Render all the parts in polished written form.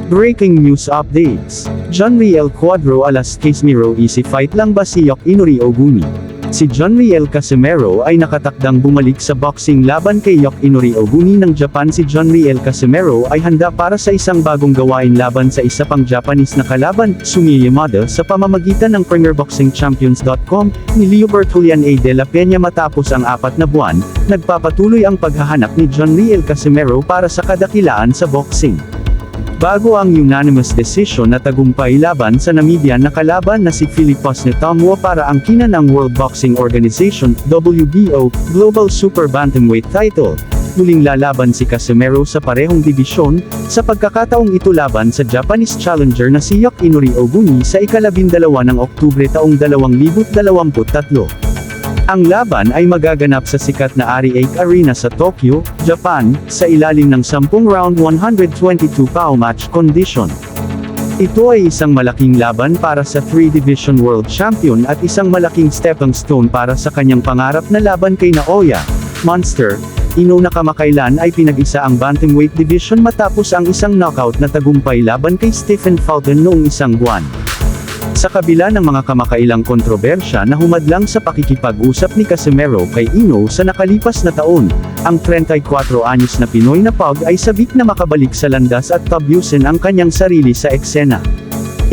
Breaking news updates. John Riel Cuadro alas Casimiro easy fight lang ba si Yokinori Oguni? Si John Riel Casimiro ay nakatakdang bumalik sa boxing laban kay Yokinori Oguni ng Japan. Si John Riel Casimiro ay handa para sa isang bagong gawain laban sa isa pang Japanese na kalaban, Sumi Yamada, sa pamamagitan ng PremierBoxingChampions.com, ni Leobert Julian A. de la Peña. Matapos ang 4 na buwan, nagpapatuloy ang paghahanap ni John Riel Casimiro para sa kadakilaan sa boxing. Bago ang unanimous decision na tagumpay laban sa Namibian na kalaban na si Philippos Netomwo para angkinan ng World Boxing Organization, WBO, Global Super Bantamweight title, muling lalaban si Casimiro sa parehong dibisyon, sa pagkakataong ito laban sa Japanese challenger na si Yokinori Oguni sa ika-12 ng Oktubre taong 2023. Ang laban ay magaganap sa sikat na Ari-Ake Arena sa Tokyo, Japan, sa ilalim ng 10-round 122-pound match condition. Ito ay isang malaking laban para sa 3-division world champion at isang malaking stepping stone para sa kanyang pangarap na laban kay Naoya Monster Inoue na kamakailan ay pinag-isa ang bantamweight division matapos ang isang knockout na tagumpay laban kay Stephen Fulton noong isang buwan. Sa kabila ng mga kamakailang kontrobersya na humadlang sa pakikipag-usap ni Casimiro kay Inoue sa nakalipas na taon, ang 34 anyos na Pinoy na pug ay sabik na makabalik sa landas at tabyusin ang kanyang sarili sa eksena.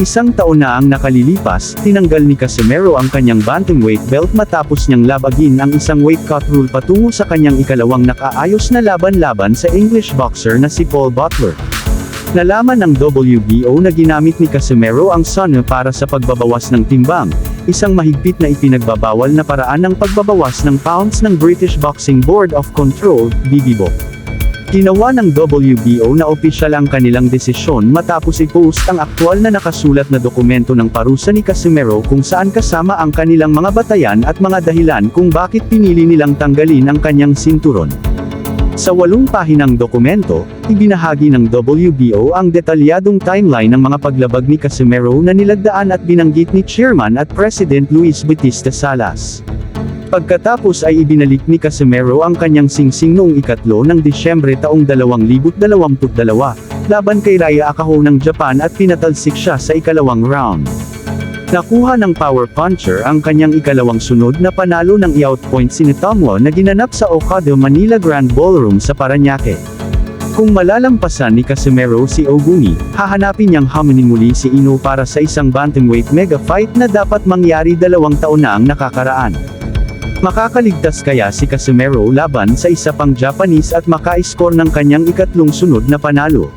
Isang taon na ang nakalilipas, tinanggal ni Casimiro ang kanyang bantamweight belt matapos niyang labagin ang isang weight cut rule patungo sa kanyang ikalawang nakaayos na laban-laban sa English boxer na si Paul Butler. Nalaman ng WBO na ginamit ni Casimiro ang sauna para sa pagbabawas ng timbang, isang mahigpit na ipinagbabawal na paraan ng pagbabawas ng pounds ng British Boxing Board of Control, BBBO. Ginawa ng WBO na opisyal ang kanilang desisyon matapos i-post ang aktwal na nakasulat na dokumento ng parusa ni Casimiro kung saan kasama ang kanilang mga batayan at mga dahilan kung bakit pinili nilang tanggalin ang kanyang sinturon. Sa 8 pahinang dokumento, ibinahagi ng WBO ang detalyadong timeline ng mga paglabag ni Casimiro na nilagdaan at binanggit ni Chairman at President Luis Bautista Salas. Pagkatapos ay ibinalik ni Casimiro ang kanyang singsing noong 3 ng Disyembre taong 2022, laban kay Raya Akaho ng Japan at pinatalsik siya sa ikalawang round. Nakuha ng power puncher ang kanyang ikalawang sunod na panalo ng i-out point si Netomwo na ginanap sa Okada Manila Grand Ballroom sa Parañaque. Kung malalampasan ni Casimiro si Oguni, hahanapin niyang hamunin muli si Inoue para sa isang bantamweight mega fight na dapat mangyari 2 taon na ang nakakaraan. Makakaligtas kaya si Casimiro laban sa isa pang Japanese at maka-score ng kanyang ikatlong sunod na panalo?